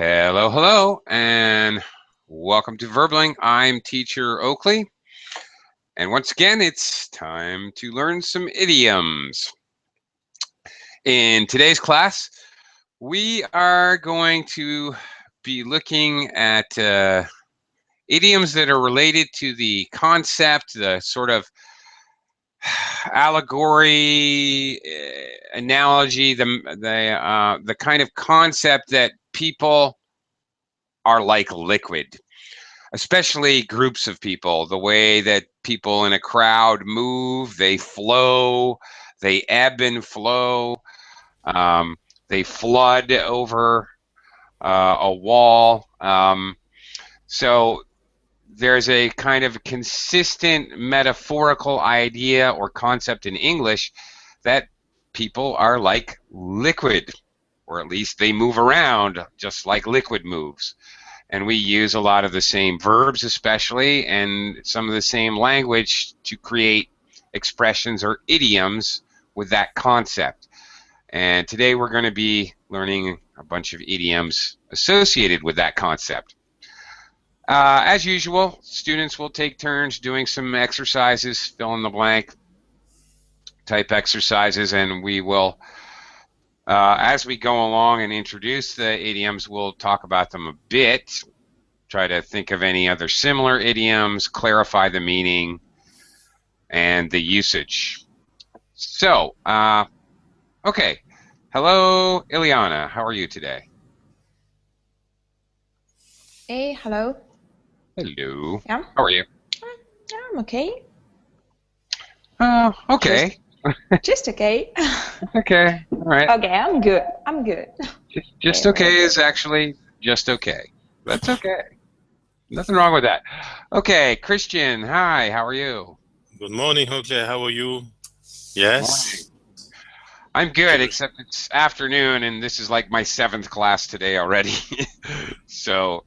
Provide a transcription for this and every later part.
Hello, hello, and welcome to Verbling. I'm teacher Oakley, and once again, it's time to learn some idioms. In today's class, we are going to be looking at idioms that are related to the concept, the sort of allegory, analogy, the kind of concept that people are like liquid, especially groups of people, the way that people in a crowd move, they flow, they ebb and flow, they flood over a wall. So there's a kind of consistent metaphorical idea or concept in English that people are like liquid, or at least they move around just like liquid moves. And we use a lot of the same verbs especially, and some of the same language to create expressions or idioms with that concept. And today we're going to be learning a bunch of idioms associated with that concept. As usual, students will take turns doing some exercises, fill in the blank type exercises, and we will, as we go along and introduce the idioms, we'll talk about them a bit, try to think of any other similar idioms, clarify the meaning and the usage. So, okay. Hello, Ileana. How are you today? Hey, hello. Hello. Yeah. How are you? Yeah, I'm okay. Okay. Just okay. Okay. All right. Okay, I'm good. I'm good. Just Okay, okay is actually just okay. That's okay. Nothing wrong with that. Okay, Christian. Hi. How are you? Good morning, Jose. How are you? Morning. Yes. I'm good, except it's afternoon, and this is like my 7th class today already. So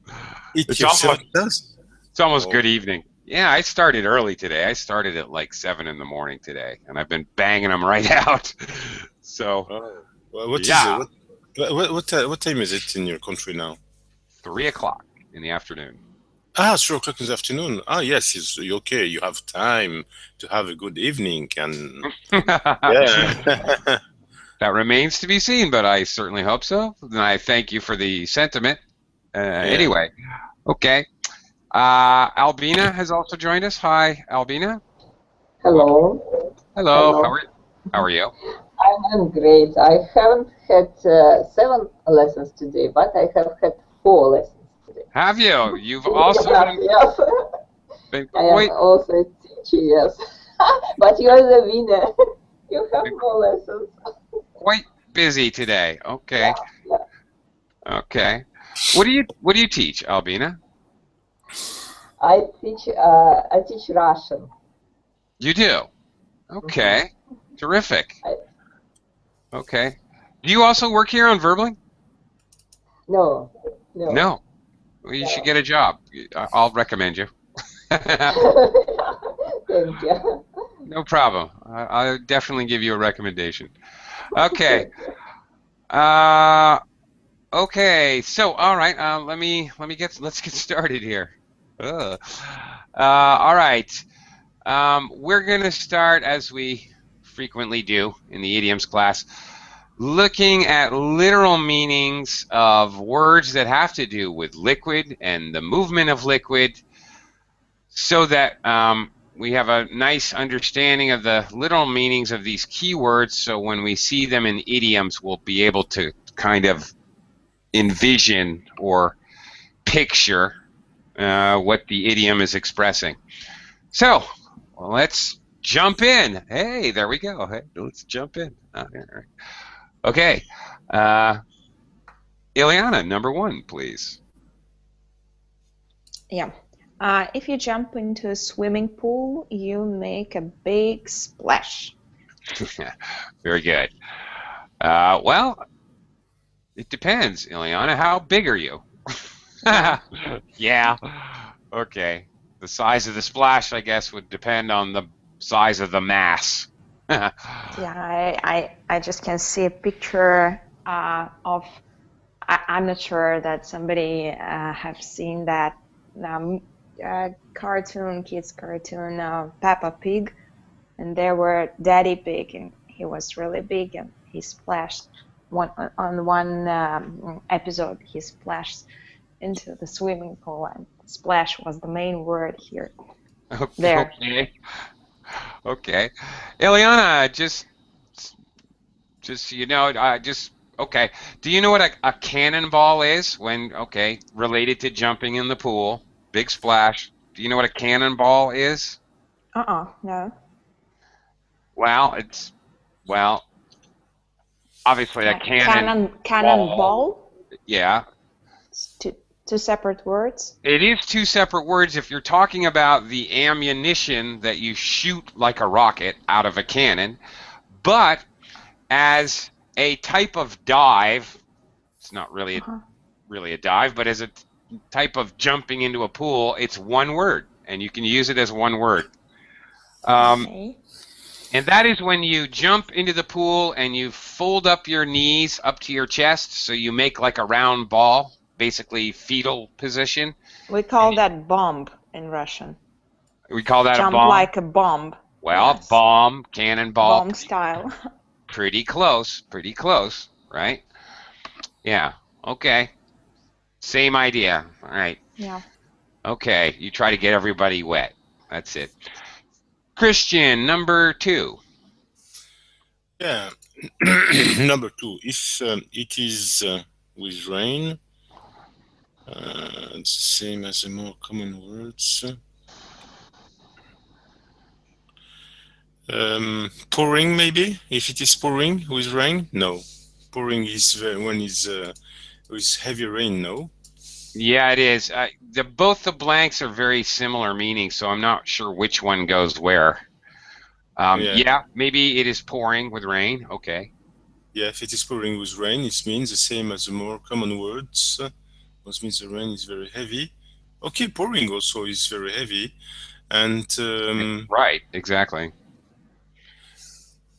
It's your it's almost Oh. good evening. Yeah, I started early today. I started at like 7 in the morning today, and I've been banging them right out. So Oh. Well, what is yeah, it? What time is it in your country now? 3 o'clock in the afternoon. 3 o'clock in the afternoon. Yes, you're okay. You have time to have a good evening, and yeah. That remains to be seen, but I certainly hope so. And I thank you for the sentiment. Yeah. Anyway, okay. Albina has also joined us. Hi, Albina. Welcome. Hello. Hello. Hello. How are you? I'm great. I haven't had 7 lessons today, but I have had 4 lessons today. Have you? You've also Yes. been I am also a teacher, yes. But you are the winner. You have more lessons. quite busy today. Okay. Yeah. Okay. What do you teach, Albina? I teach Russian. You do. Okay. Terrific. Okay. Do you also work here on Verbling? No. No. Well, you should get a job. I'll recommend you. Thank you. No problem. I'll definitely give you a recommendation. Okay. Okay. So, all right. Let's get started here. All right. We're gonna start, as we frequently do in the idioms class, looking at literal meanings of words that have to do with liquid and the movement of liquid, so that we have a nice understanding of the literal meanings of these keywords, so when we see them in idioms, we'll be able to kind of envision or picture what the idiom is expressing. So let's jump in. Hey, there we go. Hey, let's jump in. All right. Okay. Ileana, number 1, please. Yeah. If you jump into a swimming pool, you make a big splash. Very good. Well, it depends, Ileana. How big are you? Yeah. Okay. The size of the splash, I guess, would depend on the size of the mass. Yeah, I just can see a picture of I'm not sure that somebody have seen that kids cartoon, Peppa Pig, and there were Daddy Pig, and he was really big, and he splashed on one episode. He splashed into the swimming pool, and splash was the main word here. There. Okay. Okay. Ileana, just so you know, okay. Do you know what a cannonball is related to jumping in the pool? Big splash. Do you know what a cannonball is? No. Well, obviously a Cannonball? Yeah. Two separate words? It is two separate words if you're talking about the ammunition that you shoot like a rocket out of a cannon, but as a type of dive, it's not really a dive, but as a type of jumping into a pool, it's one word, and you can use it as one word. Okay. And that is when you jump into the pool and you fold up your knees up to your chest, so you make like a round ball, basically fetal position. We call that bomb in Russian. We call that Jump a bomb? like a bomb. Well, yes. Bomb, cannonball. Bomb style. Pretty close, right? Yeah, okay. Same idea, all right. Yeah. Okay, you try to get everybody wet. That's it. Christian, number 2. Yeah. Number 2. If it is with rain, it's the same as the more common words. Pouring, maybe? If it is pouring with rain? No. Pouring is when it's with heavy rain, no? Yeah, it is. Both the blanks are very similar meaning, so I'm not sure which one goes where. Yeah, maybe it is pouring with rain. Okay. Yeah, if it is pouring with rain, it means the same as the more common words. Which means the rain is very heavy. Okay, pouring also is very heavy. And right, exactly.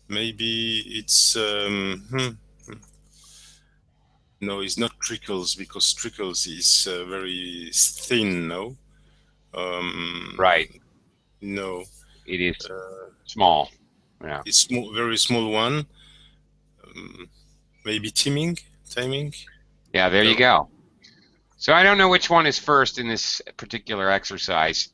Maybe it's no, it's not trickles, because trickles is very thin, no? Right. No. It is small. Yeah. It's very small one. Maybe timing? Yeah, there you go. So I don't know which one is first in this particular exercise.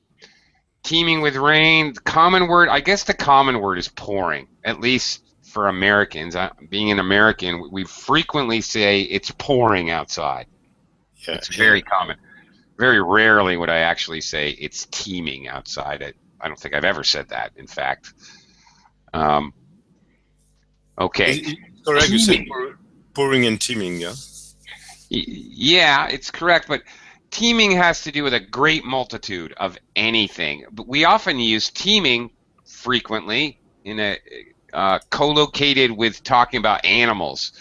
Teeming with rain, the common word, I guess the common word is pouring, at least for Americans. Being an American, we frequently say it's pouring outside. Yeah, it's very common. Very rarely would I actually say it's teeming outside. I don't think I've ever said that, in fact. Okay. Correct, you said pouring and teeming, yeah? Yeah, it's correct, but teeming has to do with a great multitude of anything. But we often use teeming frequently in a co-located with talking about animals.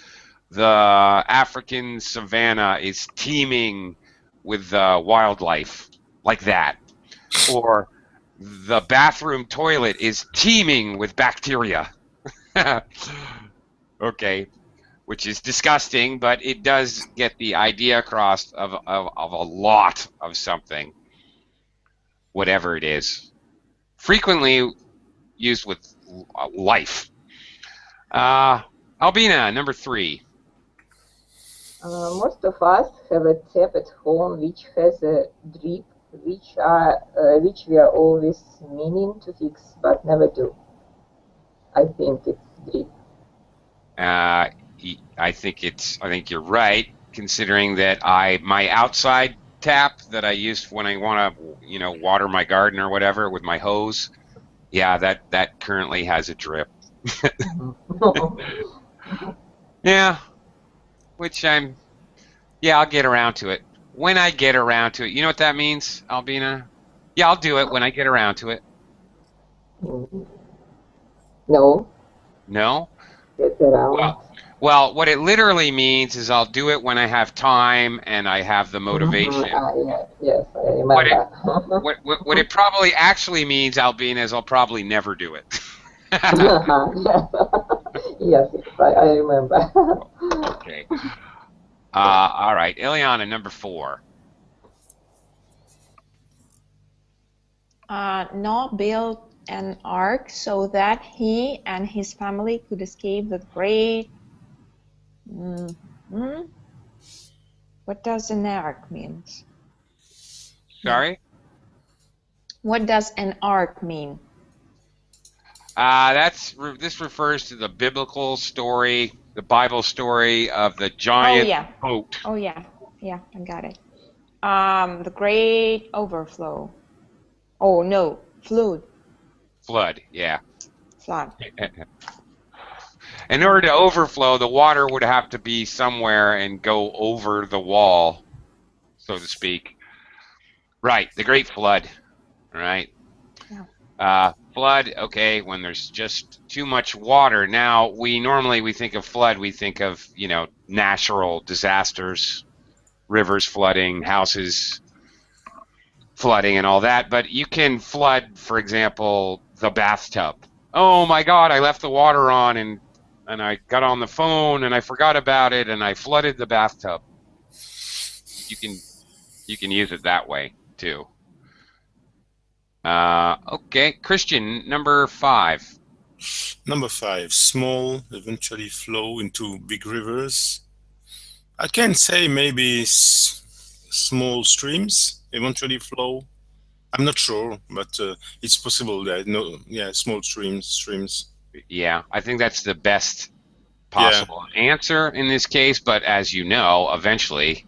The African savanna is teeming with wildlife, like that. Or the bathroom toilet is teeming with bacteria. Okay. Which is disgusting, but it does get the idea across of a lot of something, whatever it is. Frequently used with life. Albina, number 3. Most of us have a tap at home which has a drip, which we are always meaning to fix but never do. I think it's drip. I think you're right, considering that my outside tap that I use when I want to, water my garden or whatever with my hose, yeah, that currently has a drip. Yeah, I'll get around to it. When I get around to it. You know what that means, Albina? Yeah, I'll do it when I get around to it. No. No? Get around. Well, what it literally means is I'll do it when I have time and I have the motivation. Yes, I remember. What it probably actually means, Albina, is I'll probably never do it. Yes, I remember. Okay. All right, Ileana, number 4. Noah built an ark so that he and his family could escape the great. What does an ark mean? Sorry? What does an ark mean? This refers to the biblical story, the Bible story of the Oh giant yeah. boat. Oh yeah. Yeah, I got it. The great overflow. Oh no, flood. Flood, yeah. Flood. In order to overflow, the water would have to be somewhere and go over the wall, so to speak. Right, the Great Flood, right? Yeah. Flood, okay, when there's just too much water. Now, we think of flood, we think of, natural disasters, rivers flooding, houses flooding and all that, but you can flood, for example, the bathtub. Oh my God, I left the water on and I got on the phone and I forgot about it and I flooded the bathtub. You can use it that way too. Okay, Christian, number 5. Number 5, small eventually flow into big rivers. I can say maybe small streams eventually flow. I'm not sure, but it's possible that small streams. Yeah, I think that's the best Yeah. possible answer in this case, but as you know, eventually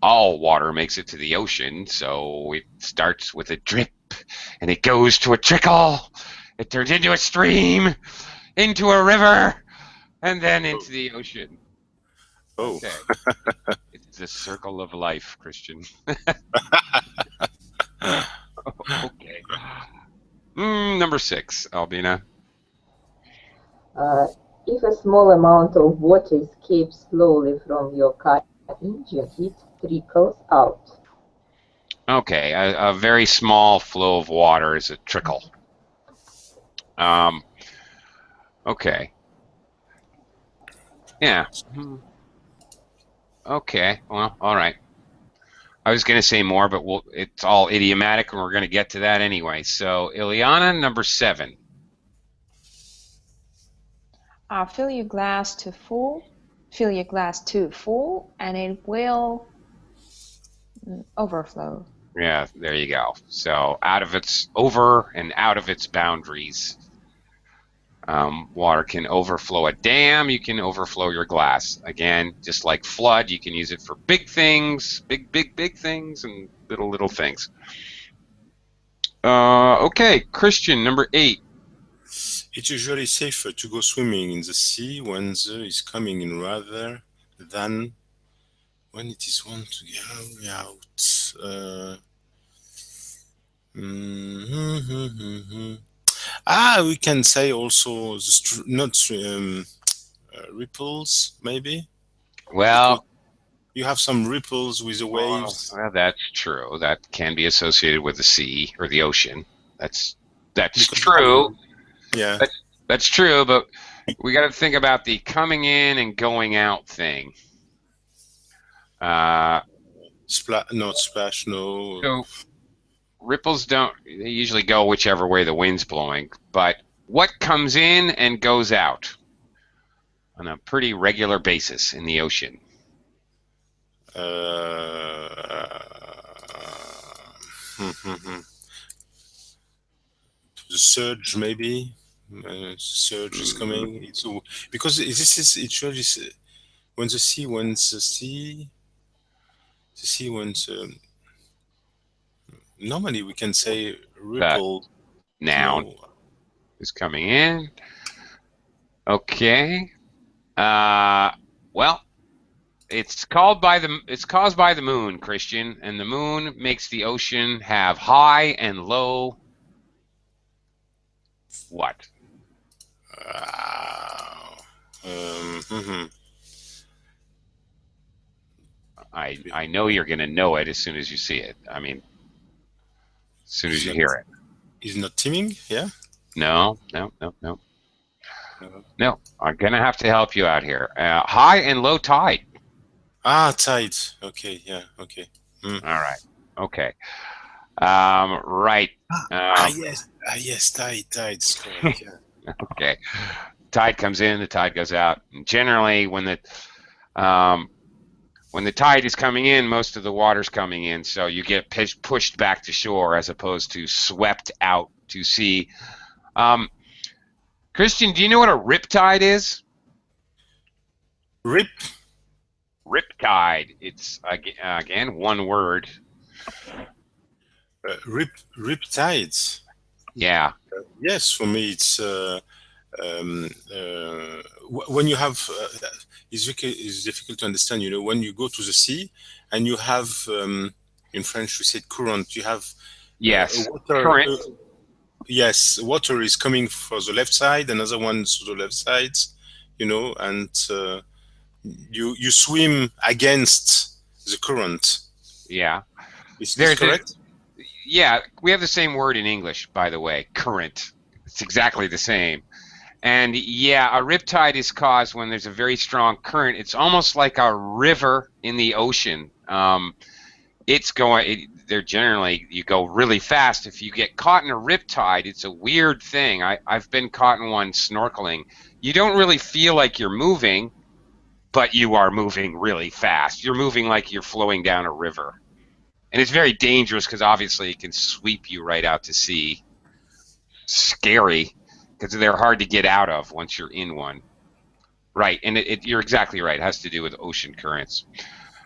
all water makes it to the ocean, so it starts with a drip and it goes to a trickle, it turns into a stream, into a river, and then into the ocean. Oh. Okay. It's the circle of life, Christian. Okay. Number 6, Albina. If a small amount of water escapes slowly from your car engine, it trickles out. Okay, a very small flow of water is a trickle. Okay. Yeah. Okay. Well, all right. I was going to say more, but it's all idiomatic, and we're going to get to that anyway. So, Ileana, number 7. Fill your glass to full. Fill your glass to full, and it will overflow. Yeah, there you go. So, out of its over and out of its boundaries. Water can overflow a dam. You can overflow your glass. Again, just like flood, you can use it for big things, big things, and little things. Okay, Christian, number 8. It's usually safer to go swimming in the sea when the is coming in rather than when it is want to get out. We can say also not ripples, maybe, because Well, you have some ripples with the waves. well, that's true. That can be associated with the sea or the ocean. That's Because true. yeah, That's true, but we got to think about the coming in and going out thing. not splash, no. So ripples they usually go whichever way the wind's blowing, but what comes in and goes out on a pretty regular basis in the ocean? The surge, maybe. Surge is coming. Because this is it really when the sea went. Normally we can say ripple. Noun No. is coming in. Okay. Well, it's caused by the moon, Christian, and the moon makes the ocean have high and low. What? I know you're going to know it as soon as you see it. I mean, as soon as you hear it. Is not teaming? Yeah. No. No, I'm going to have to help you out here. High and low tide. Ah, tide. Okay, yeah, okay. Mm. All right. Okay. Right. Ah, Um, yes. Ah, yes, tide is correct. Yeah. okay. Tide comes in, the tide goes out. And generally, um, when the tide is coming in, most of the water's coming in, so you get pushed back to shore as opposed to swept out to sea. Um, Christian, do you know what a riptide is? Rip. Riptide. It's again one word. Rip tides. Yeah. Yes, for me it's when you have it's difficult to understand. You know, when you go to the sea and you have in French we said current. You have Yes. water. Current. Yes, water is coming for the left side, another one to the left side. You know, and you swim against the current. Yeah. Is this There's a correct? yeah. We have the same word in English, by the way. Current. It's exactly the same. And yeah, a riptide is caused when there's a very strong current. It's almost like a river in the ocean. It's going. They're generally you go really fast. If you get caught in a riptide, it's a weird thing. I've been caught in one snorkeling. You don't really feel like you're moving, but you are moving really fast. You're moving like you're flowing down a river, and it's very dangerous because obviously it can sweep you right out to sea. Scary because they're hard to get out of once you're in one. Right, and you're exactly right. It has to do with ocean currents.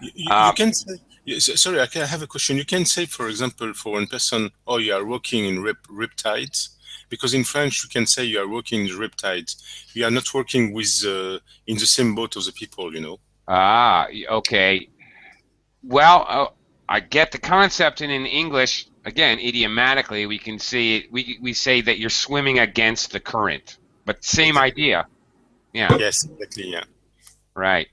You can say, sorry, I have a question. You can say, for example, for one person, oh, you are working in riptides, because in French, you can say you are working in riptides. You are not working with in the same boat as the people, you know. Ah, okay. Well, I get the concept, and in English, again, idiomatically, we can see we say that you're swimming against the current, but same Exactly. idea. Yeah, Yes, exactly. Yeah. right.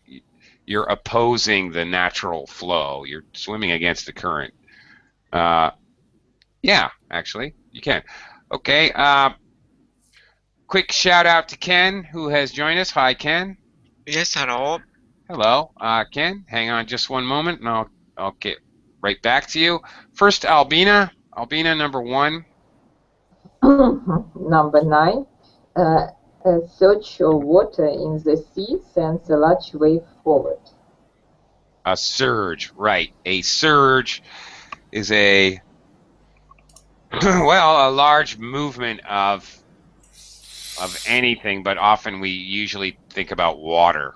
You're opposing the natural flow. You're swimming against the current. Uh, yeah, actually, you can. Okay. Quick shout out to Ken, who has joined us. Hi, Ken. Yes, hello. Hello, Ken. Hang on just one moment, and I'll get right back to you. First, Albina. Albina, number one. Number 9. A surge of water in the sea sends a large wave forward. A surge, right? A surge is a well, a large movement of anything, but often we usually think about water.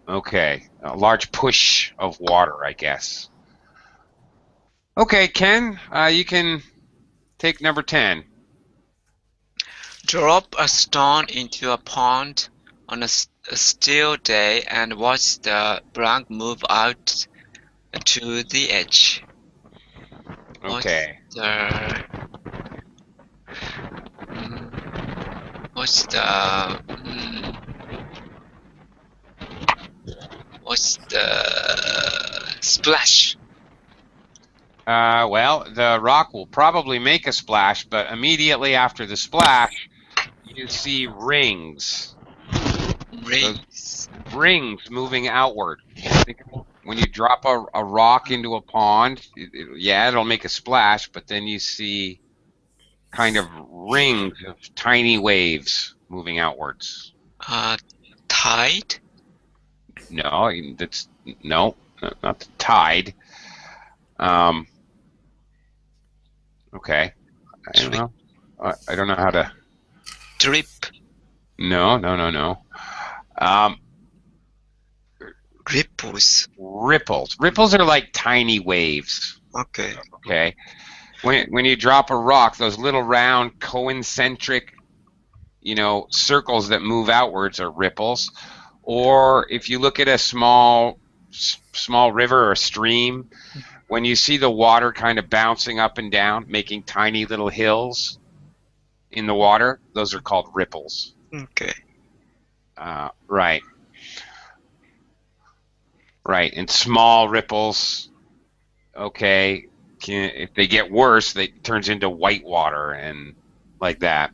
Okay, a large push of water, I guess. Okay, Ken, you can take number 10. Drop a stone into a pond on a still day and watch the blank move out to the edge. Okay. What's the splash? Well, the rock will probably make a splash, but immediately after the splash, you see rings. Rings. Rings moving outward. When you drop a rock into a pond, yeah, it'll make a splash, but then you see kind of rings of tiny waves moving outwards. Tide? No, that's no, not the tide. Okay. I don't know. I don't know how to. Drip. No. Ripples. Ripples. Ripples are like tiny waves. Okay. Okay. When you drop a rock, those little round concentric, circles that move outwards are ripples. Or if you look at a small river or stream, when you see the water kind of bouncing up and down, making tiny little hills in the water, those are called ripples. Okay. Right. Right. And small ripples, okay, if they get worse, it turns into white water and like that.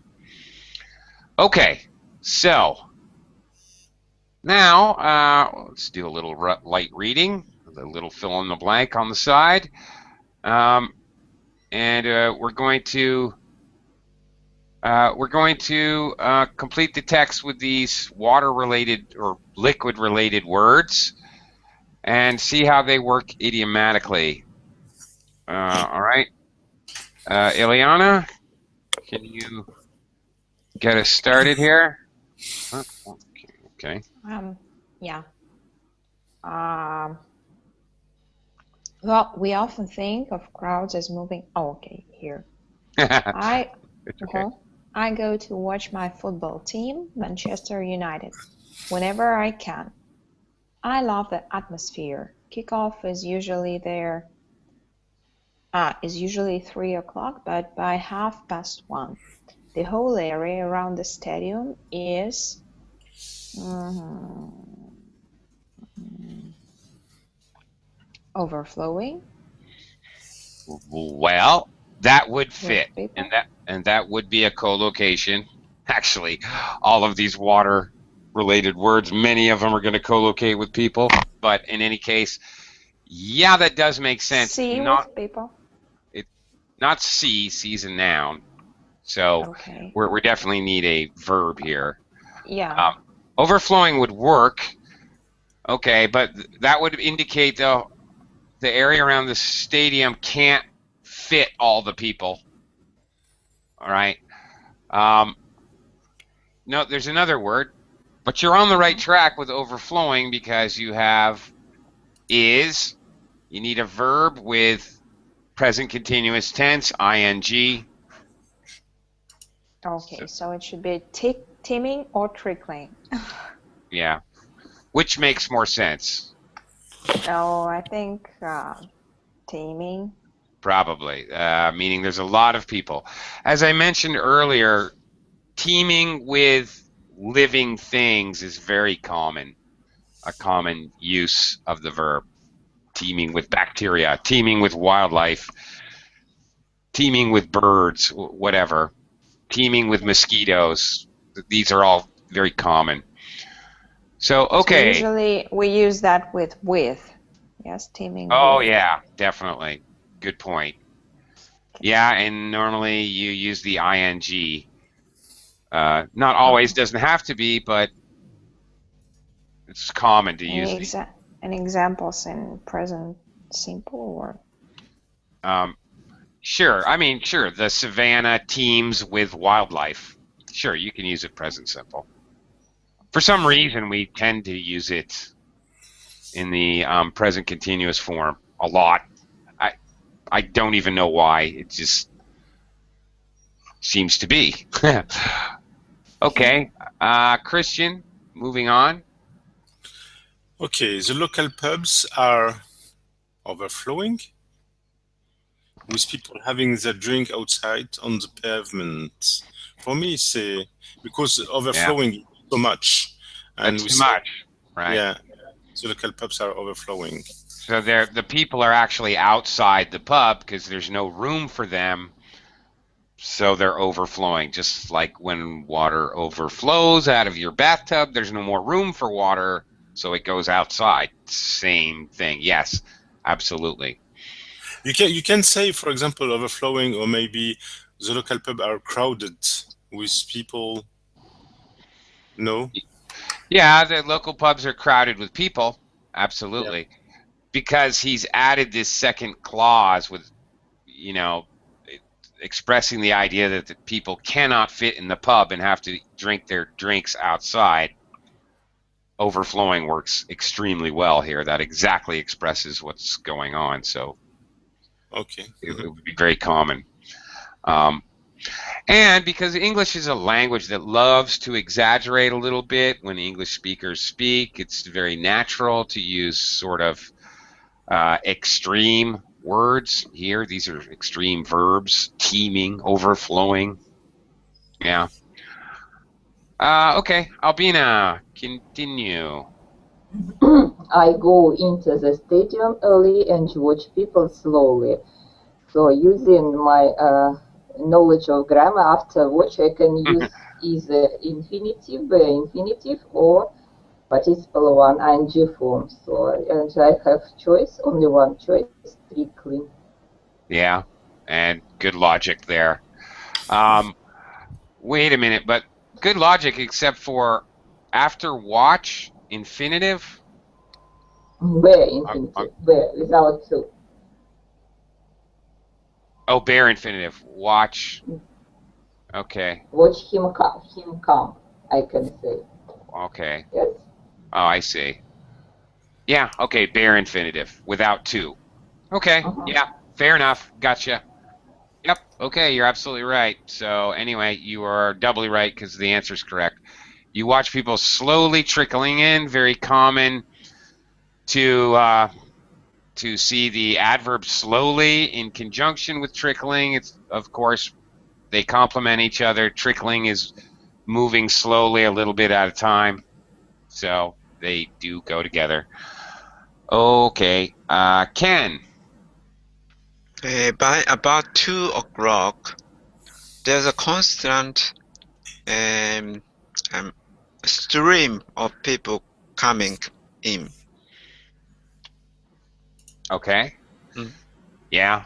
Okay, so Now, let's do a little light reading, a little fill in the blank on the side. And we're going to complete the text with these water-related or liquid-related words and see how they work idiomatically. All right. Ileana, can you get us started here? Okay. Yeah. Well, we often think of crowds as moving. Oh, okay, here. I It's okay. I go to watch my football team, Manchester United, whenever I can. I love the atmosphere. Kickoff is usually 3 o'clock, but by 1:30, the whole area around the stadium is overflowing Well, that would with fit, people. and that would be a co-location. Actually, all of these water-related words, many of them are going to co-locate with people. But in any case, yeah, that does make sense. See with people. Not see. See's a noun, so Okay. we definitely need a verb here. Yeah. Overflowing would work. Okay, but that would indicate though the area around the stadium can't fit all the people. All right. No, there's another word, but you're on the right track with overflowing because you have is. You need a verb with present continuous tense, ing. Okay, so it should be teeming or trickling. Yeah. Which makes more sense? Oh, I think teeming. Probably, meaning there's a lot of people. As I mentioned earlier, teeming with living things is very common, a common use of the verb. Teeming with bacteria, teeming with wildlife, teeming with birds, whatever, teeming with mosquitoes. These are all very common. So, okay. So usually we use that with. Yes, teeming Oh, with. yeah, definitely. Good point. Yeah, and normally you use the ing. Not always, doesn't have to be, but it's common to use the. Any examples in present simple or? Sure. I mean, sure. The savannah teems with wildlife. Sure, you can use it present simple. For some reason, we tend to use it in the present continuous form a lot. I don't even know why. It just seems to be. Okay. Christian, moving on. Okay, the local pubs are overflowing with people having their drink outside on the pavement. For me, it's because overflowing is so much. And That's too much, right? Yeah, the local pubs are overflowing. So the people are actually outside the pub because there's no room for them. So they're overflowing, just like when water overflows out of your bathtub, there's no more room for water, so it goes outside. Same thing. Yes, absolutely. You can say, for example, overflowing, or maybe the local pub are crowded with people. No? Yeah, the local pubs are crowded with people. Absolutely. Yeah. Because he's added this second clause with, expressing the idea that the people cannot fit in the pub and have to drink their drinks outside. Overflowing works extremely well here. That exactly expresses what's going on. So okay, it would be very common. And because English is a language that loves to exaggerate a little bit when English speakers speak, it's very natural to use sort of extreme words here. These are extreme verbs: teeming, overflowing. Yeah. Okay, Albina, continue. I go into the stadium early and watch people slowly. So using my knowledge of grammar, after watch I can use either infinitive or participle one ing form. So and I have choice, only one choice, trickling. Yeah, and good logic there. Wait a minute, but good logic except for after watch, infinitive? Where I'm, infinitive? Where without to. oh, bare infinitive. Watch. Okay. Watch him come. I can say Okay. yes. Oh, I see. Yeah, okay, bare infinitive without to. Okay, Uh-huh. yeah, fair enough. Gotcha. Yep, okay, you're absolutely right. So anyway, you are doubly right because the answer is correct. You watch people slowly trickling in, very common to see the adverb slowly in conjunction with trickling. It's, of course, they complement each other. Trickling is moving slowly a little bit at a time. So they do go together. Okay, Ken. By about 2 o'clock, there's a constant um, stream of people coming in. Okay. Mm. Yeah.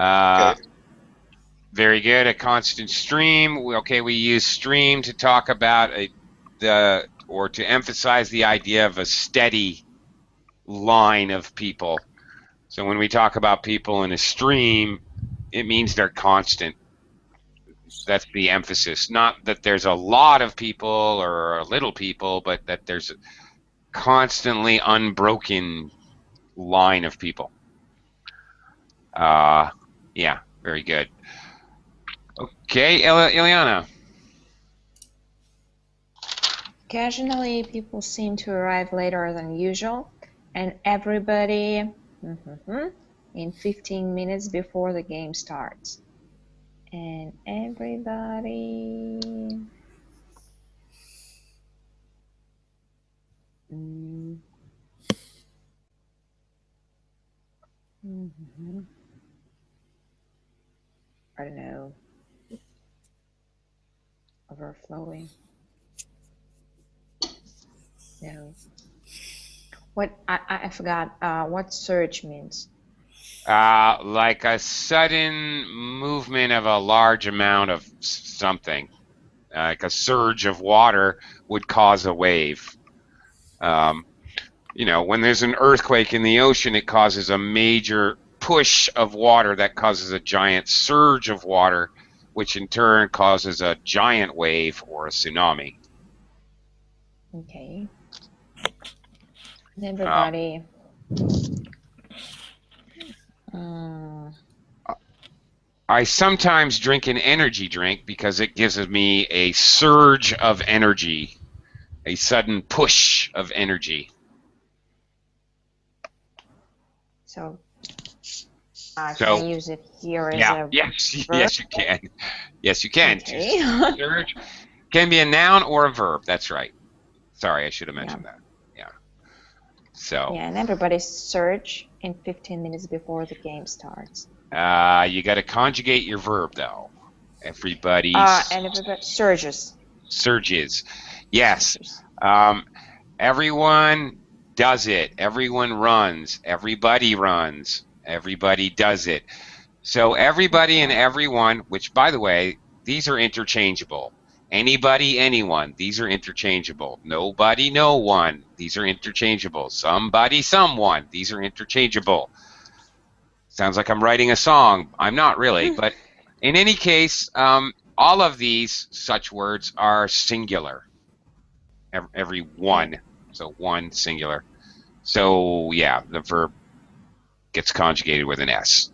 Okay. Very good. A constant stream. Okay, we use stream to talk about or to emphasize the idea of a steady line of people. So when we talk about people in a stream, it means they're constant. That's the emphasis. Not that there's a lot of people or a little people, but that there's a constantly unbroken line of people. Yeah, very good. Okay, Ileana. Occasionally, people seem to arrive later than usual, and everybody in 15 minutes before the game starts. And everybody. I don't know. Overflowing. No. What I forgot what surge means. Like a sudden movement of a large amount of something, like a surge of water would cause a wave. When there's an earthquake in the ocean, it causes a major push of water that causes a giant surge of water, which in turn causes a giant wave or a tsunami. Okay. And everybody. I sometimes drink an energy drink because it gives me a surge of energy, a sudden push of energy. So can I use it here as a yes, verb? yes you can. Yes, you can. Okay. Surge can be a noun or a verb. That's right. Sorry, I should have mentioned that. Yeah. So. Yeah, and everybody surge in 15 minutes before the game starts. You got to conjugate your verb though. Everybody. And everybody surges. Surges. Yes. Surges. Everyone does it. Everyone runs. Everybody runs. Everybody does it. So everybody and everyone, which by the way, these are interchangeable. Anybody, anyone, these are interchangeable. Nobody, no one, these are interchangeable. Somebody, someone, these are interchangeable. Sounds like I'm writing a song. I'm not really, but in any case, all of these such words are singular. Every one, so one singular. So yeah, the verb gets conjugated with an S.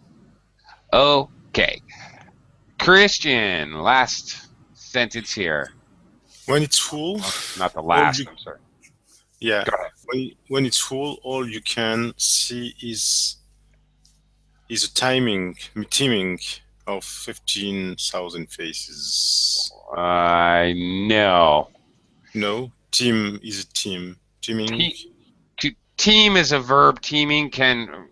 Okay. Christian, last sentence here. When it's full, Not the last, I'm sorry. Yeah. Go ahead. When it's full, all you can see is a teaming of 15,000 faces. No. No, team is a team. Teaming. To team is a verb. Teaming can,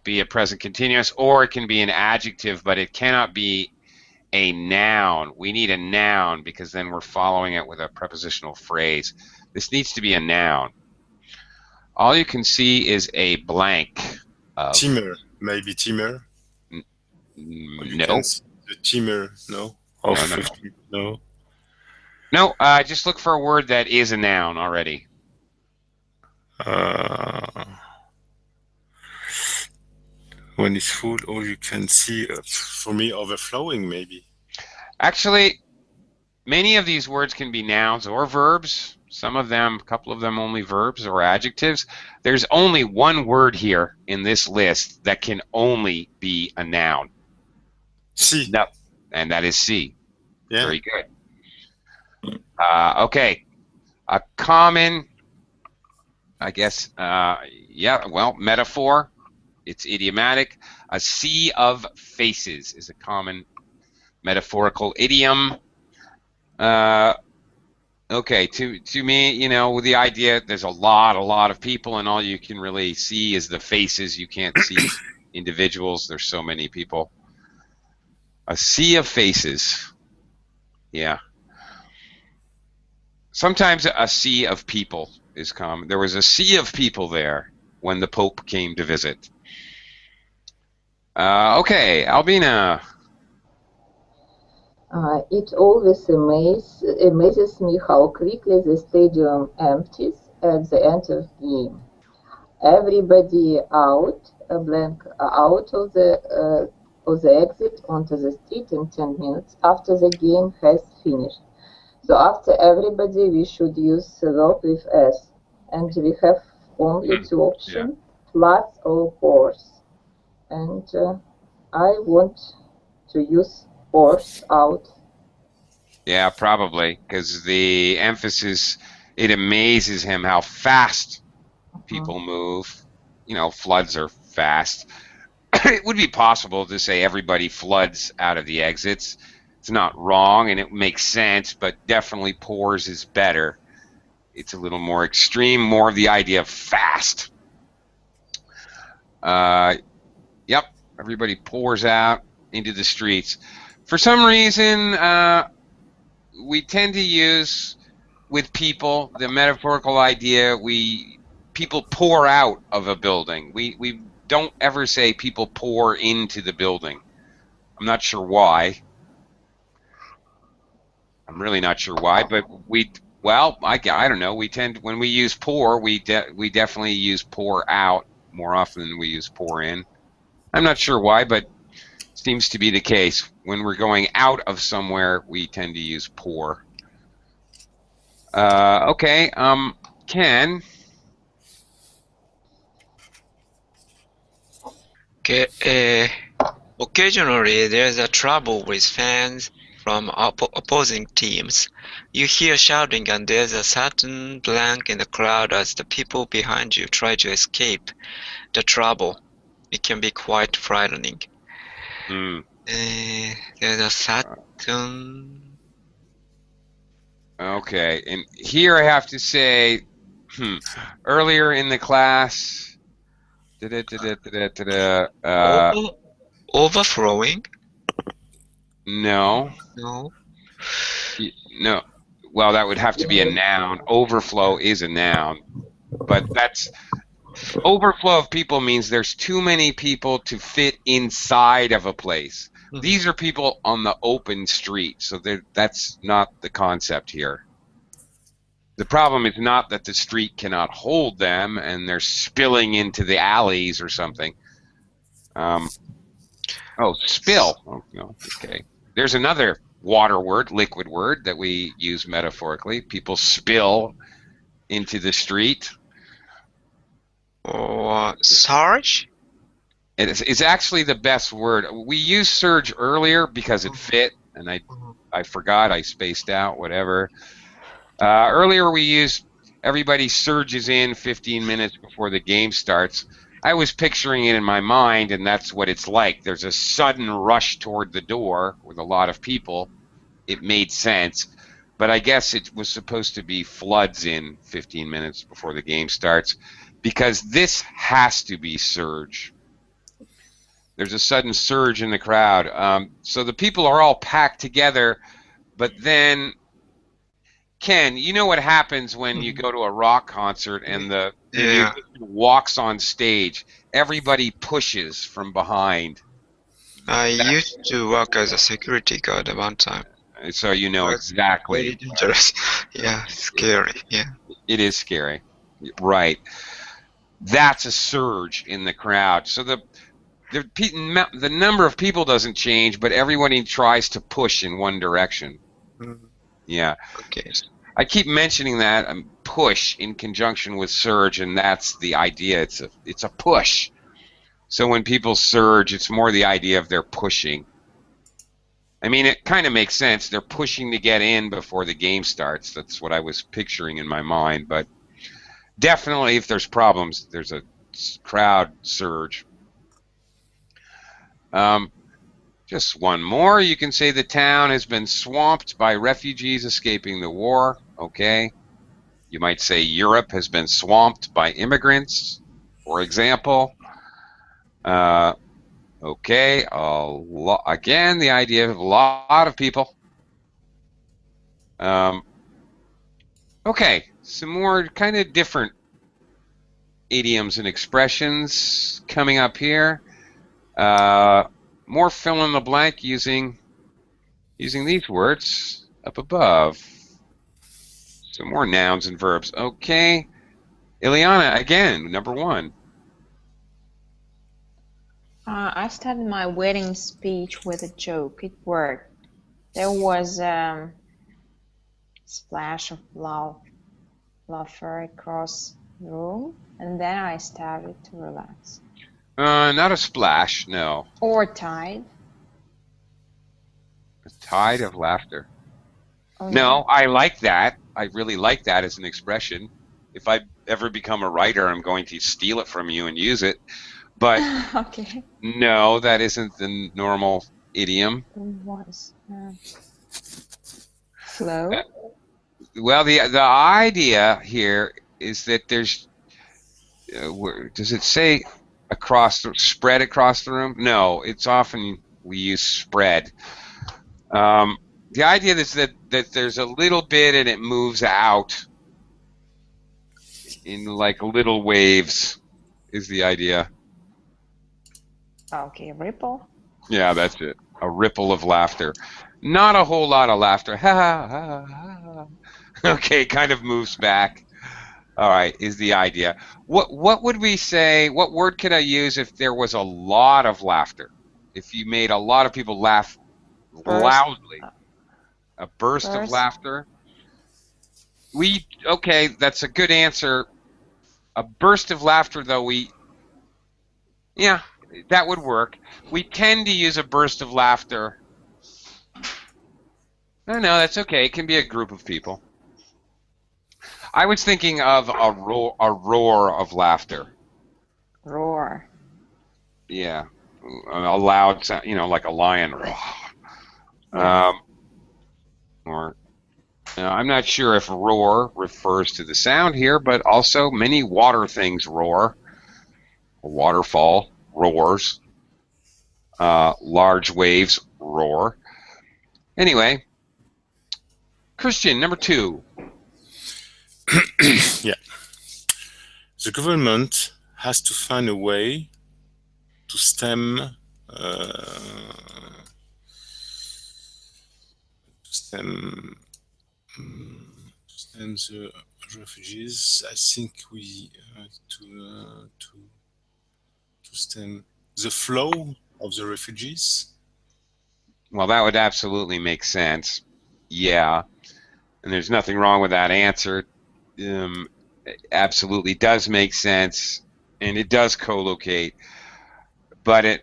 be a present continuous, or it can be an adjective, but it cannot be a noun. We need a noun because then we're following it with a prepositional phrase. This needs to be a noun. All you can see is a blank of... Timmer, maybe timmer. Or you No. can see the timmer, no? Of No, no, no. 50, no. No, just look for a word that is a noun already. When it's full, all you can see, for me, overflowing, maybe. Actually, many of these words can be nouns or verbs. Some of them, a couple of them only verbs or adjectives. There's only one word here in this list that can only be a noun. See. No, and that is C. Yeah. Very good. Okay. A common, I guess, yeah, well, metaphor. It's idiomatic. A sea of faces is a common metaphorical idiom. Okay, to me, you know, with the idea there's a lot of people, and all you can really see is the faces. You can't see individuals. There's so many people. A sea of faces. Yeah. Sometimes a sea of people is common. There was a sea of people there when the Pope came to visit. Okay, Albina. It always amazes me how quickly the stadium empties at the end of game. Everybody out, out of the exit onto the street in 10 minutes after the game has finished. So after everybody, we should use the verb with S, and we have only two options: floods or pours. And I want to use pours out. Yeah, probably, because the emphasis, it amazes him how fast people move. You know, floods are fast. It would be possible to say everybody floods out of the exits. It's not wrong, and it makes sense, but definitely pours is better. It's a little more extreme, more of the idea of fast. Yep, everybody pours out into the streets. For some reason, we tend to use with people the metaphorical idea people pour out of a building. We don't ever say people pour into the building. I'm not sure why. I'm really not sure why, but I don't know. We tend, when we use pour, we definitely use pour out more often than we use pour in. I'm not sure why, but seems to be the case. When we're going out of somewhere, we tend to use pour. Okay, Ken. Okay, occasionally there's a trouble with fans from opposing teams. You hear shouting and there's a certain blank in the crowd as the people behind you try to escape the trouble. It can be quite frightening. There's a certain... Okay, and here I have to say, earlier in the class, overflowing? No. No. No. Well, that would have to be a noun. Overflow is a noun, but that's overflow of people means there's too many people to fit inside of a place. These are people on the open street, so that's not the concept here. The problem is not that the street cannot hold them and they're spilling into the alleys or something. Oh, spill. Oh, no. Okay. There's another water word, liquid word, that we use metaphorically. People spill into the street. Or surge? It's actually the best word. We used surge earlier because it fit, and I forgot, I spaced out, whatever. Earlier we used everybody surges in 15 minutes before the game starts. I was picturing it in my mind, and that's what it's like. There's a sudden rush toward the door with a lot of people. It made sense, but I guess it was supposed to be floods in 15 minutes before the game starts, because this has to be surge. There's a sudden surge in the crowd. So the people are all packed together, but then Ken, you know what happens when you go to a rock concert and the Yeah, musician walks on stage? Everybody pushes from behind. I used to work as a security guard at one time. So you know That's very exactly. dangerous. Yeah, scary. Yeah. It is scary. Right. That's a surge in the crowd. So the number of people doesn't change, but everybody tries to push in one direction. Mm, Yeah. okay. I keep mentioning that push in conjunction with surge, and that's the idea. It's a push. So when people surge, it's more the idea of they're pushing. I mean, it kind of makes sense. They're pushing to get in before the game starts. That's what I was picturing in my mind. But definitely, if there's problems, there's a crowd surge. Just one more. You can say the town has been swamped by refugees escaping the war. Okay. You might say Europe has been swamped by immigrants, for example. Okay. Again, the idea of a lot of people. Okay. Some more kind of different idioms and expressions coming up here. More fill in the blank using these words up above. Some more nouns and verbs. Okay. Ileana, again, number 1. I started my wedding speech with a joke. It worked. There was a splash of laughter across the room, and then I started to relax. Not a splash, no. Or tide. A tide of laughter. Oh, No, I like that. I really like that as an expression. If I ever become a writer, I'm going to steal it from you and use it. But okay. no, that isn't the normal idiom. It was flow. Well, the idea here is that there's does it say spread across the room? No, it's often we use spread. The idea is that there's a little bit and it moves out in like little waves is the idea. Okay, ripple. Yeah, that's it. A ripple of laughter. Not a whole lot of laughter. Ha ha ha. Okay, kind of moves back. All right, is the idea. What would we say? What word could I use if there was a lot of laughter? If you made a lot of people laugh loudly, a burst of laughter. Okay, that's a good answer. A burst of laughter, though, yeah, that would work. We tend to use a burst of laughter. No, that's okay. It can be a group of people. I was thinking of a roar of laughter. Roar. Yeah, a loud sound, like a lion. Or I'm not sure if roar refers to the sound here, but also many water things roar. A waterfall roars. Large waves roar. Anyway, Christian, number 2. Yeah. The government has to find a way to stem the refugees. I think we to stem the flow of the refugees. Well, that would absolutely make sense. Yeah, and there's nothing wrong with that answer. It absolutely does make sense, and it does co-locate, but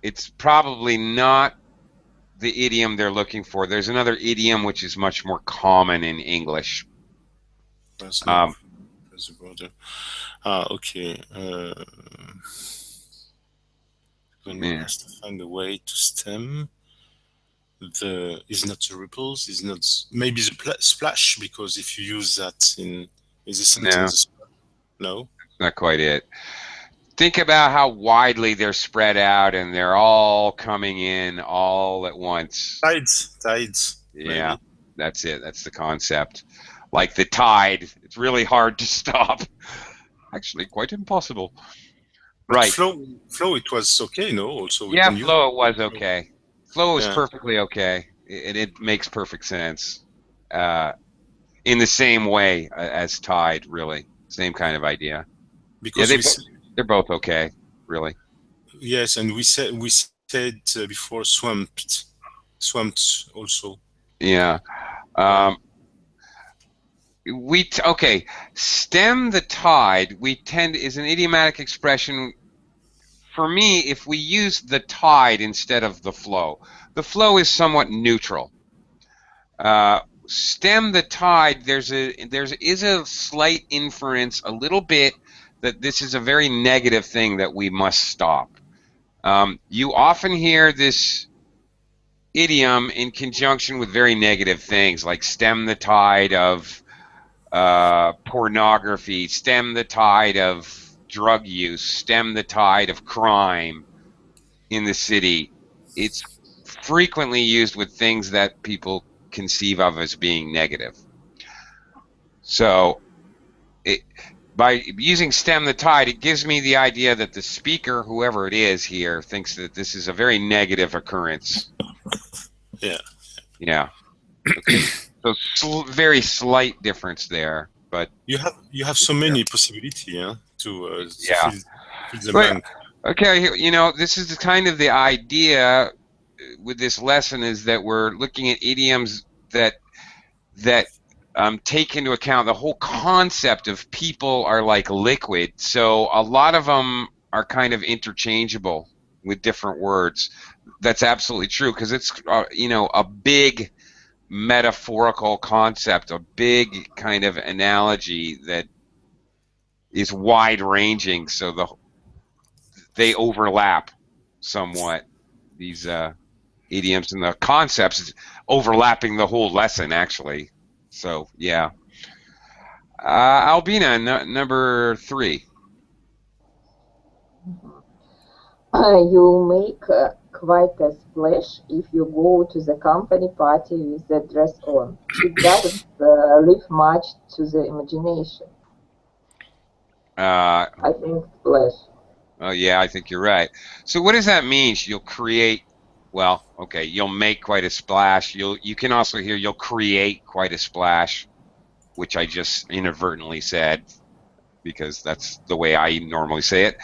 it's probably not the idiom they're looking for. There's another idiom which is much more common in English. Okay. Government has to find a way to stem is not the ripples, is not maybe the splash, because if you use that in the sentence, no, not quite it. Think about how widely they're spread out and they're all coming in all at once. Tides. Yeah. Maybe. That's it. That's the concept. Like the tide, it's really hard to stop. Actually, quite impossible. But Right. flow, it was okay, no? Also, we Yeah, can use flow was flow. okay. Flow was Yeah, perfectly okay. It makes perfect sense. In the same way as tide, really. Same kind of idea. Yeah, because they're both okay, really. yes, and we said before swamped also. Yeah. Um, okay. Stem the tide. Is an idiomatic expression. For me, if we use the tide instead of the flow is somewhat neutral. Stem the tide. There is a slight inference, a little bit, that this is a very negative thing that we must stop. You often hear this idiom in conjunction with very negative things, like stem the tide of pornography, stem the tide of drug use, stem the tide of crime in the city. It's frequently used with things that people conceive of as being negative. So by using stem the tide, it gives me the idea that the speaker, whoever it is here, thinks that this is a very negative occurrence. Yeah. Yeah. Okay. So very slight difference there, but You have so many possibility, to yeah. fill the But, blank. okay, this is kind of the idea with this lesson, is that we're looking at idioms that take into account the whole concept of people are like liquid. So a lot of them are kind of interchangeable with different words. That's absolutely true, because it's a big metaphorical concept, a big kind of analogy that is wide ranging, so they overlap somewhat, these idioms and the concepts overlapping the whole lesson, actually. So yeah. Albina, number 3. You make quite a splash if you go to the company party with the dress on. It doesn't leave much to the imagination. Uh, I think splash. oh yeah, I think you're right. So what does that mean? You'll create, well, okay, you'll make quite a splash. You can also hear you'll create quite a splash, which I just inadvertently said because that's the way I normally say it.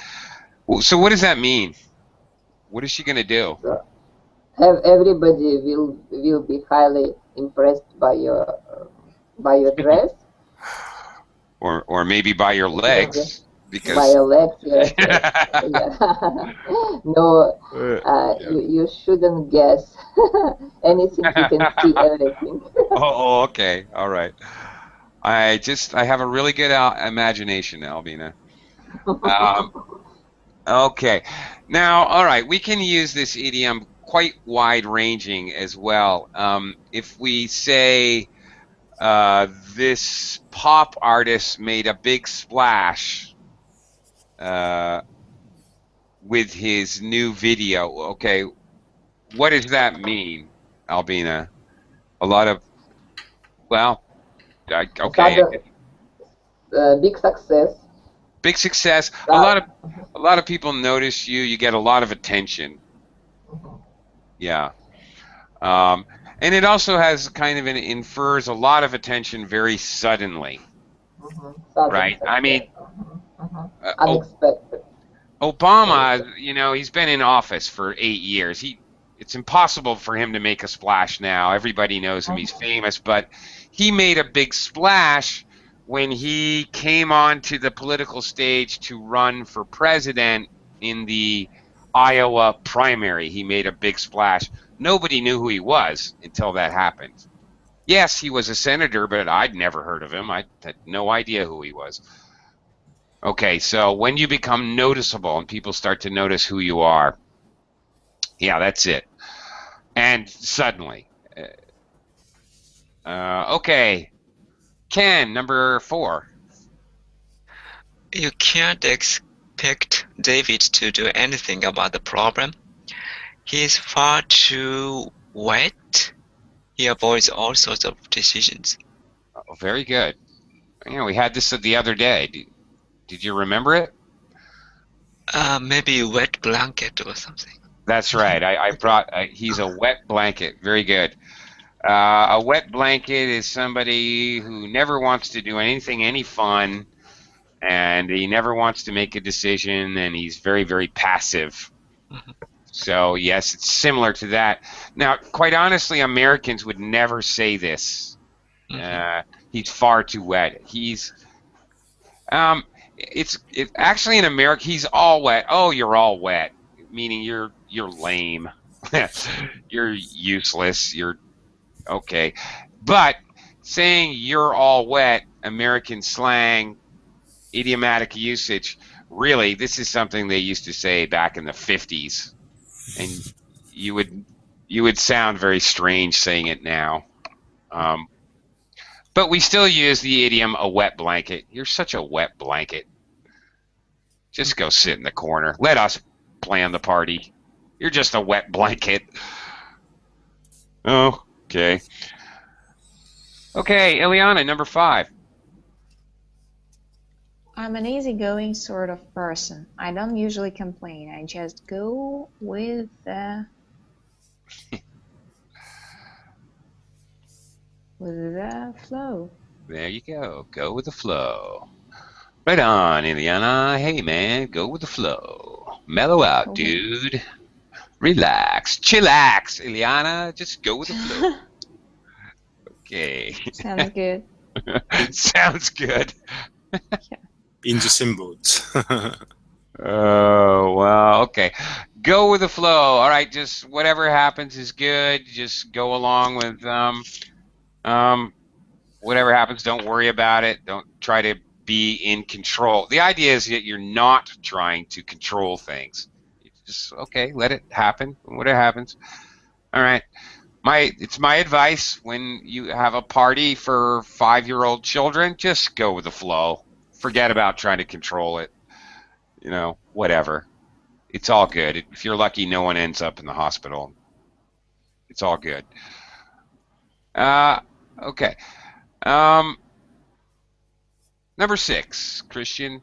So what does that mean? What is she going to do? So everybody will be highly impressed by your dress. Or maybe by your legs, because By your legs, yes. Yeah. No, you shouldn't guess anything. You can see everything. Oh, okay, all right. I have a really good imagination, Albina. Okay, now, all right, we can use this idiom quite wide-ranging as well. If we say this pop artist made a big splash with his new video, okay, what does that mean, Albina? A lot of, well, okay, Big success. big success. A lot of people notice you. You get a lot of attention. Yeah. And it also has kind of infers a lot of attention very suddenly. Right? I mean, Unexpected. Obama, he's been in office for 8 years. It's impossible for him to make a splash now. Everybody knows him. He's famous, but he made a big splash when he came onto the political stage to run for president in the Iowa primary. He made a big splash. Nobody knew who he was until that happened. Yes, he was a senator, but I'd never heard of him. I had no idea who he was. Okay, so when you become noticeable and people start to notice who you are, yeah, that's it. And suddenly. Okay. Ken, number 4. You can't expect David to do anything about the problem. He's far too wet. He avoids all sorts of decisions. Oh, very good. You know, we had this the other day. Did you remember it? Maybe wet blanket or something. That's right. I brought. He's a wet blanket. Very good. A wet blanket is somebody who never wants to do anything any fun, and he never wants to make a decision, and he's very, very passive. Mhm. So yes, it's similar to that. Now, quite honestly, Americans would never say this. He's far too wet. It's actually in America. He's all wet. Oh, you're all wet, meaning you're lame. You're useless. You're okay. But saying you're all wet, American slang, idiomatic usage, really, this is something they used to say back in the 50s, and you would sound very strange saying it now. But we still use the idiom a wet blanket. You're such a wet blanket. Just go sit in the corner. Let us plan the party. You're just a wet blanket. Oh, okay. Okay, Ileana, number 5. I'm an easygoing sort of person. I don't usually complain. I just go with the flow. There you go. Go with the flow. Right on, Ileana. Hey, man, go with the flow. Mellow out, Okay. dude. Relax. Chillax, Ileana. Just go with the flow. Okay. Sounds good. Sounds good. In the same boat. Oh, well, okay. Go with the flow. All right, just whatever happens is good. Just go along with whatever happens. Don't worry about it. Don't try to be in control. The idea is that you're not trying to control things. You just okay, let it happen. Whatever happens. All right. It's my advice when you have a party for 5-year-old children, just go with the flow. Forget about trying to control it. You know, whatever. It's all good. If you're lucky, no one ends up in the hospital. It's all good. Okay. Number 6, Christian.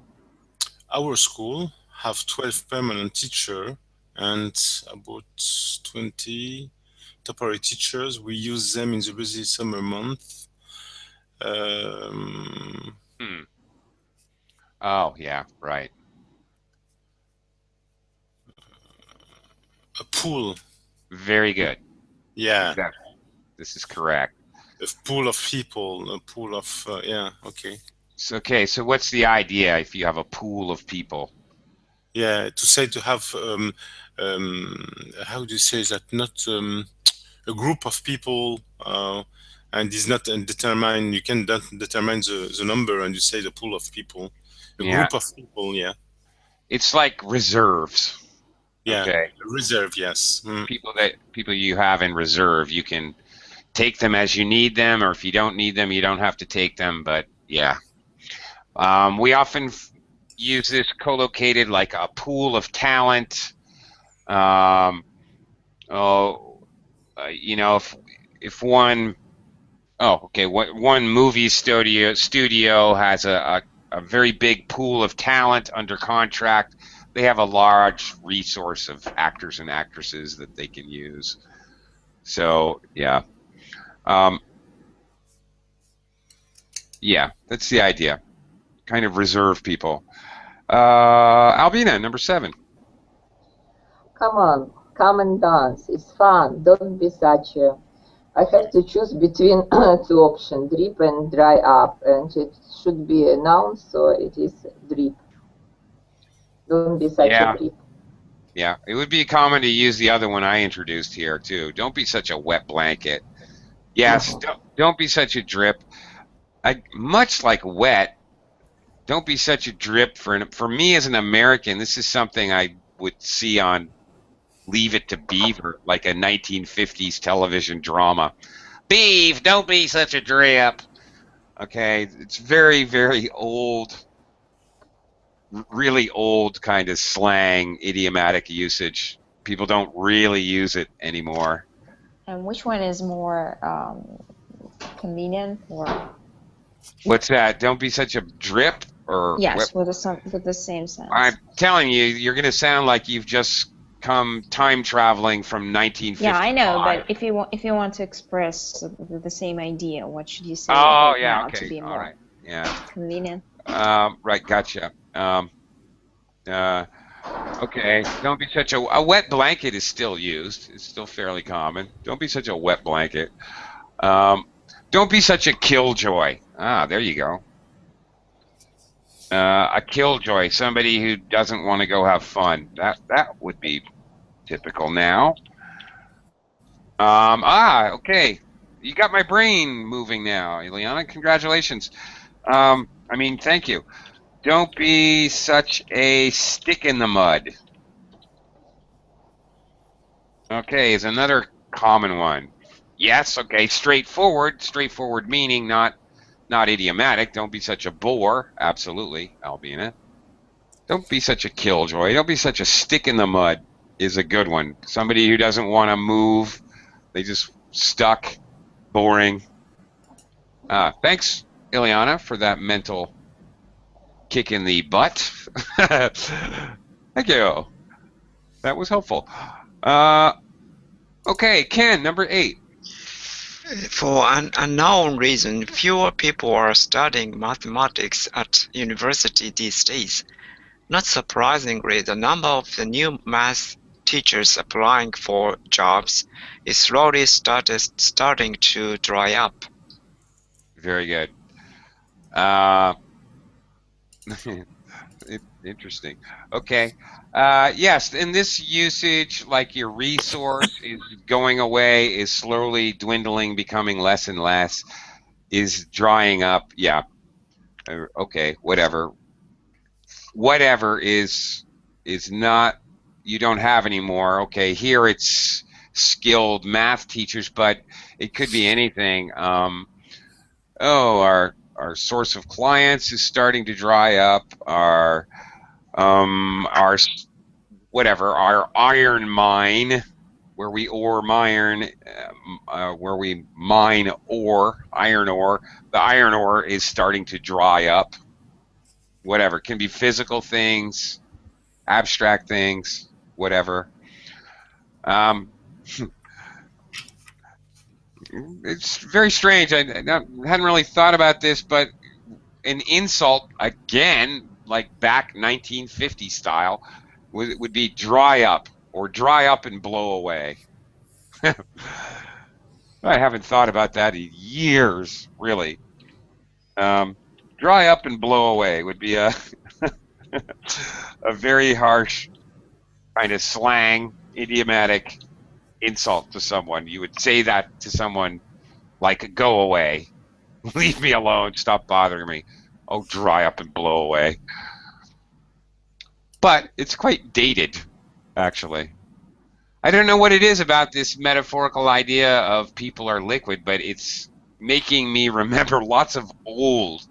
Our school have 12 permanent teacher and about 20 temporary teachers. We use them in the busy summer month. Oh, yeah, right. A pool. Very good. Yeah. This is correct. A pool of people. A pool of yeah. Okay. Okay, so what's the idea if you have a pool of people? Yeah, to say to have how do you say that? Not a group of people, and is not determine. You can determine the number, and you say the pool of people. A Yeah. group of people. Yeah. It's like reserves. Yeah. Okay. Reserve. Yes. People you have in reserve, you can take them as you need them, or if you don't need them, you don't have to take them. But yeah, we often use this co-located like a pool of talent. You know, if one one movie studio has a very big pool of talent under contract, they have a large resource of actors and actresses that they can use. So yeah. Yeah, that's the idea. Kind of reserve people. Albina, number 7. Come on, come and dance. It's fun. Don't be such a... I have to choose between 2 options, drip and dry up, and it should be a noun, so it is drip. Don't be such a drip. Yeah, it would be common to use the other one I introduced here too. Don't be such a wet blanket. Yes, don't be such a drip. Much like wet, don't be such a drip. For me as an American, this is something I would see on Leave It to Beaver, like a 1950s television drama. Beav, don't be such a drip. Okay, it's very, very old, really old kind of slang, idiomatic usage. People don't really use it anymore. And which one is more convenient? Or What's that? Don't be such a drip, or yes, what? with the same sense. I'm telling you, you're going to sound like you've just come time traveling from 1955. Yeah, I know, but if you want to express the same idea, what should you say Oh, right yeah, now okay, to be all more right, yeah. convenient? Right, gotcha. Okay, don't be such a wet blanket is still used. It's still fairly common. Don't be such a wet blanket. Don't be such a killjoy. Ah, there you go. A killjoy, somebody who doesn't want to go have fun. That would be typical now. Okay. You got my brain moving now, Ileana. Congratulations. I mean, thank you. Don't be such a stick in the mud. Okay, is another common one. Yes, okay, straightforward. Straightforward meaning not idiomatic. Don't be such a bore. Absolutely, Albina. Don't be such a killjoy. Don't be such a stick in the mud is a good one. Somebody who doesn't want to move. They just stuck. Boring. Thanks, Ileana, for that mental kick in the butt. Thank you. That was helpful. Okay, Ken, number 8. For an unknown reason, fewer people are studying mathematics at university these days. Not surprisingly, the number of the new math teachers applying for jobs is slowly starting to dry up. Very good. Interesting. Okay. Yes, and this usage, like your resource, is going away, is slowly dwindling, becoming less and less, is drying up. Yeah. Okay. Whatever. Whatever is not. You don't have anymore. Okay. Here it's skilled math teachers, but it could be anything. Our source of clients is starting to dry up. Our whatever, our iron mine, where we ore mine, where we mine ore, iron ore. The iron ore is starting to dry up. Whatever, can be physical things, abstract things, whatever. It's very strange. I hadn't really thought about this, but an insult again, like back 1950 style, would be dry up, or dry up and blow away. I haven't thought about that in years, really. Dry up and blow away would be a a very harsh kind of slang, idiomatic insult to someone. You would say that to someone like, "Go away, leave me alone, stop bothering me." Oh, dry up and blow away. But it's quite dated, actually. I don't know what it is about this metaphorical idea of people are liquid, but it's making me remember lots of old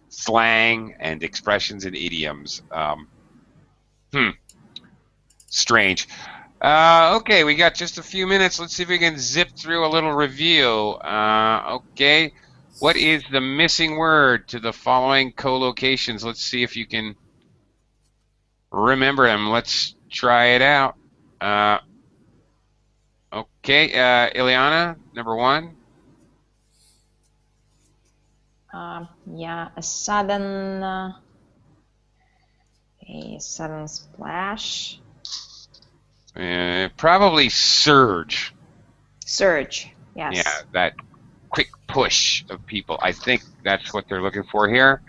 slang and expressions and idioms. Strange. Okay, we got just a few minutes. Let's see if we can zip through a little review. Okay, what is the missing word to the following collocations? Let's see if you can remember them. Let's try it out. Okay, Ileana, number 1. Yeah, a sudden splash. Probably surge. Surge. Yes. Yeah, that quick push of people. I think that's what they're looking for here.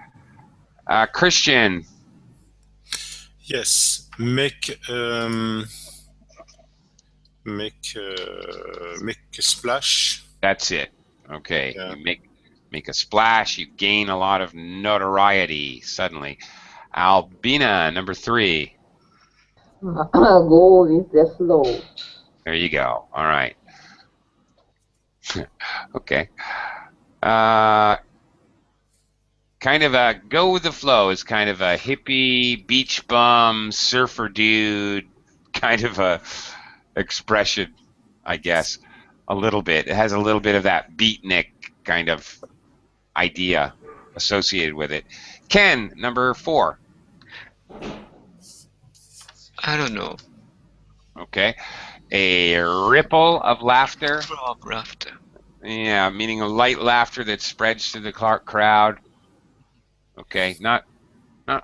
Christian. Yes, make a splash. That's it. Okay, Yeah. you make a splash. You gain a lot of notoriety suddenly. Albina, number 3. Go with the flow. There you go. All right. Okay. Kind of a go with the flow is kind of a hippie, beach bum, surfer dude kind of a expression, I guess. A little bit. It has a little bit of that beatnik kind of idea associated with it. Ken, number 4. I don't know. Okay. A ripple of laughter. Flow of laughter. Yeah, meaning a light laughter that spreads to the crowd. Okay, not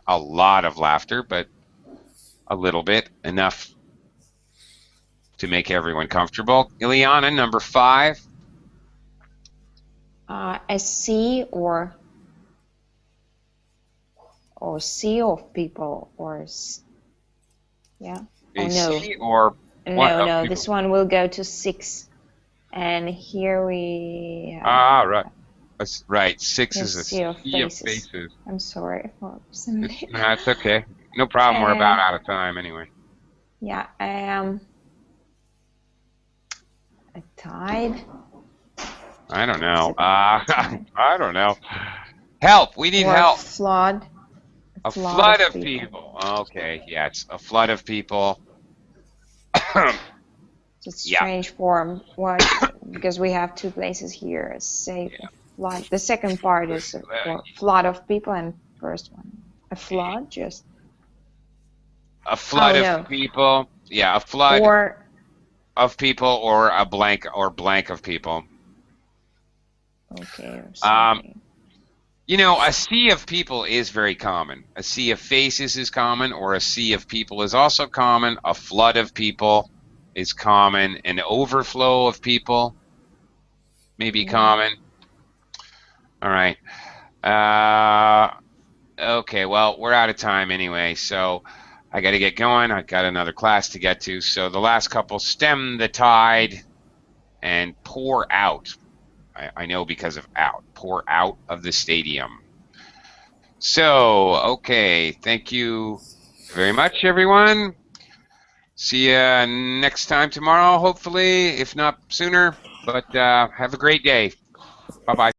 a lot of laughter, but a little bit, enough to make everyone comfortable. Ileana, number 5. A sea or sea of people yeah. A no. sea or what of No. people? This one will go to 6, and here we. Right. Right. 6 A is a sea of sea of faces. faces. I'm sorry for some. That's okay. No problem. We're about out of time anyway. Yeah. A tide. I don't know. Tide. I don't know. Help. We need Or help. Flood. A flood of people. Okay. Yes. A flood of people. It's a Yeah. strange form. What? Because we have 2 places here. Say a flood. The second part is for flood of people, and first one a flood. Just a flood of people. Yeah. A flood of people, or a blank of people. Okay. Or something. You know, a sea of people is very common. A sea of faces is common, or a sea of people is also common. A flood of people is common. An overflow of people may be common. All right. Okay, well, we're out of time anyway, so I got to get going. I've got another class to get to. So the last couple: stem the tide and pour out. I know because of out. Pour out of the stadium. So, okay, thank you very much, everyone. See you next time tomorrow, hopefully, if not sooner. But have a great day. Bye-bye.